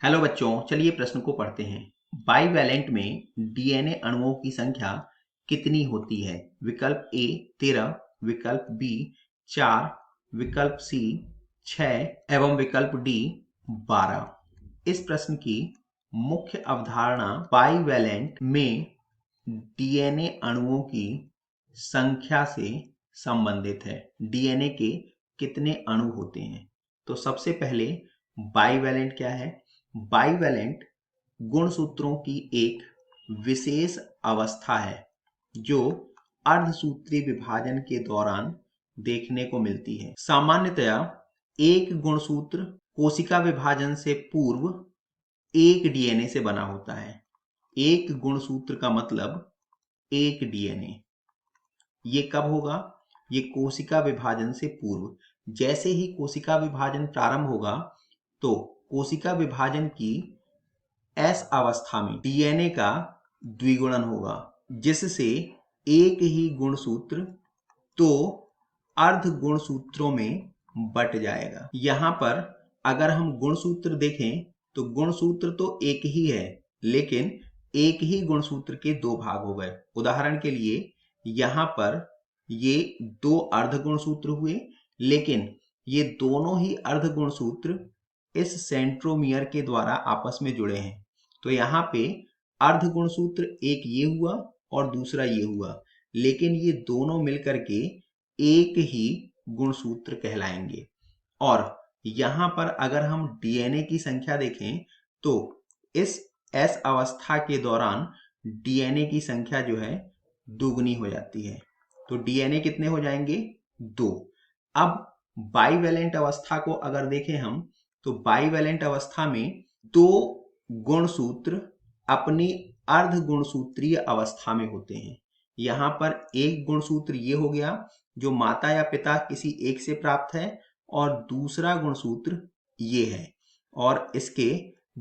Hello बच्चों, चलिए प्रश्न को पढ़ते हैं। बाइवैलेंट में डीएनए अणुओं की संख्या कितनी होती है? विकल्प ए 13, विकल्प बी 4, विकल्प सी 6 एवं विकल्प डी 12। इस प्रश्न की मुख्य अवधारणा बाइवैलेंट में डीएनए अणुओं की संख्या से संबंधित है। डीएनए के कितने अणु होते हैं? तो सबसे पहले बाइवैलेंट क्या है? बाइवैलेंट गुणसूत्रों की एक विशेष अवस्था है जो अर्धसूत्री विभाजन के दौरान देखने को मिलती है। सामान्यतया एक गुणसूत्र कोशिका विभाजन से पूर्व एक डीएनए से बना होता है। एक गुणसूत्र का मतलब एक डीएनए। ये कब होगा? ये कोशिका विभाजन से पूर्व। जैसे ही कोशिका विभाजन प्रारंभ होगा तो कोशिका विभाजन की एस अवस्था में डीएनए का द्विगुणन होगा, जिससे एक ही गुणसूत्र तो अर्ध गुणसूत्रों में बट जाएगा। यहां पर अगर हम गुणसूत्र देखें तो गुणसूत्र तो एक ही है, लेकिन एक ही गुणसूत्र के दो भाग हो गए। उदाहरण के लिए यहां पर ये दो अर्ध गुणसूत्र हुए, लेकिन ये दोनों ही अर्ध गुणसूत्र इस सेंट्रोमियर के द्वारा आपस में जुड़े हैं। तो यहाँ पे अर्ध गुणसूत्र एक ये हुआ और दूसरा ये हुआ, लेकिन ये दोनों मिलकर के एक ही गुणसूत्र कहलाएंगे। और यहाँ पर अगर हम डीएनए की संख्या देखें तो इस एस अवस्था के दौरान डीएनए की संख्या जो है दुगनी हो जाती है। तो डीएनए कितने हो जाएंगे? 2। अब बाइवैलेंट अवस्था को अगर देखें हम तो बाइवैलेंट अवस्था में दो गुणसूत्र अपनी अर्ध गुणसूत्रीय अवस्था में होते हैं। यहाँ पर एक गुणसूत्र ये हो गया जो माता या पिता किसी एक से प्राप्त है, और दूसरा गुणसूत्र ये है और इसके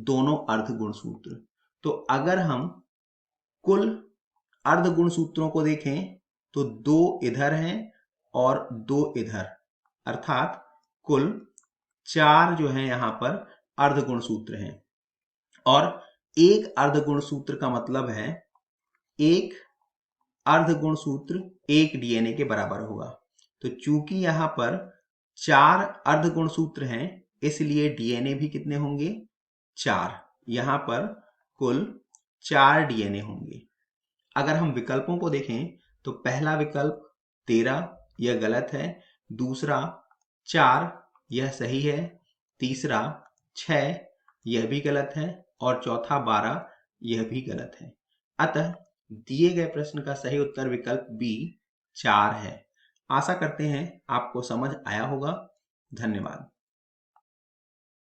दोनों अर्ध गुणसूत्र। तो अगर हम कुल अर्ध गुणसूत्रों को देखें तो 2 इधर हैं और 2 इधर, अर्थात कुल 4 जो है यहाँ पर अर्ध गुणसूत्र हैं। और एक अर्ध गुणसूत्र का मतलब है एक अर्ध गुणसूत्र एक डीएनए के बराबर होगा। तो चूंकि यहाँ पर 4 अर्ध गुणसूत्र हैं, इसलिए डीएनए भी कितने होंगे? 4। यहाँ पर कुल 4 डीएनए होंगे। अगर हम विकल्पों को देखें तो पहला विकल्प 13 यह गलत है, दूसरा 4 यह सही है, तीसरा 6 यह भी गलत है और चौथा 12 यह भी गलत है। अतः दिए गए प्रश्न का सही उत्तर विकल्प बी 4 है। आशा करते हैं आपको समझ आया होगा। धन्यवाद।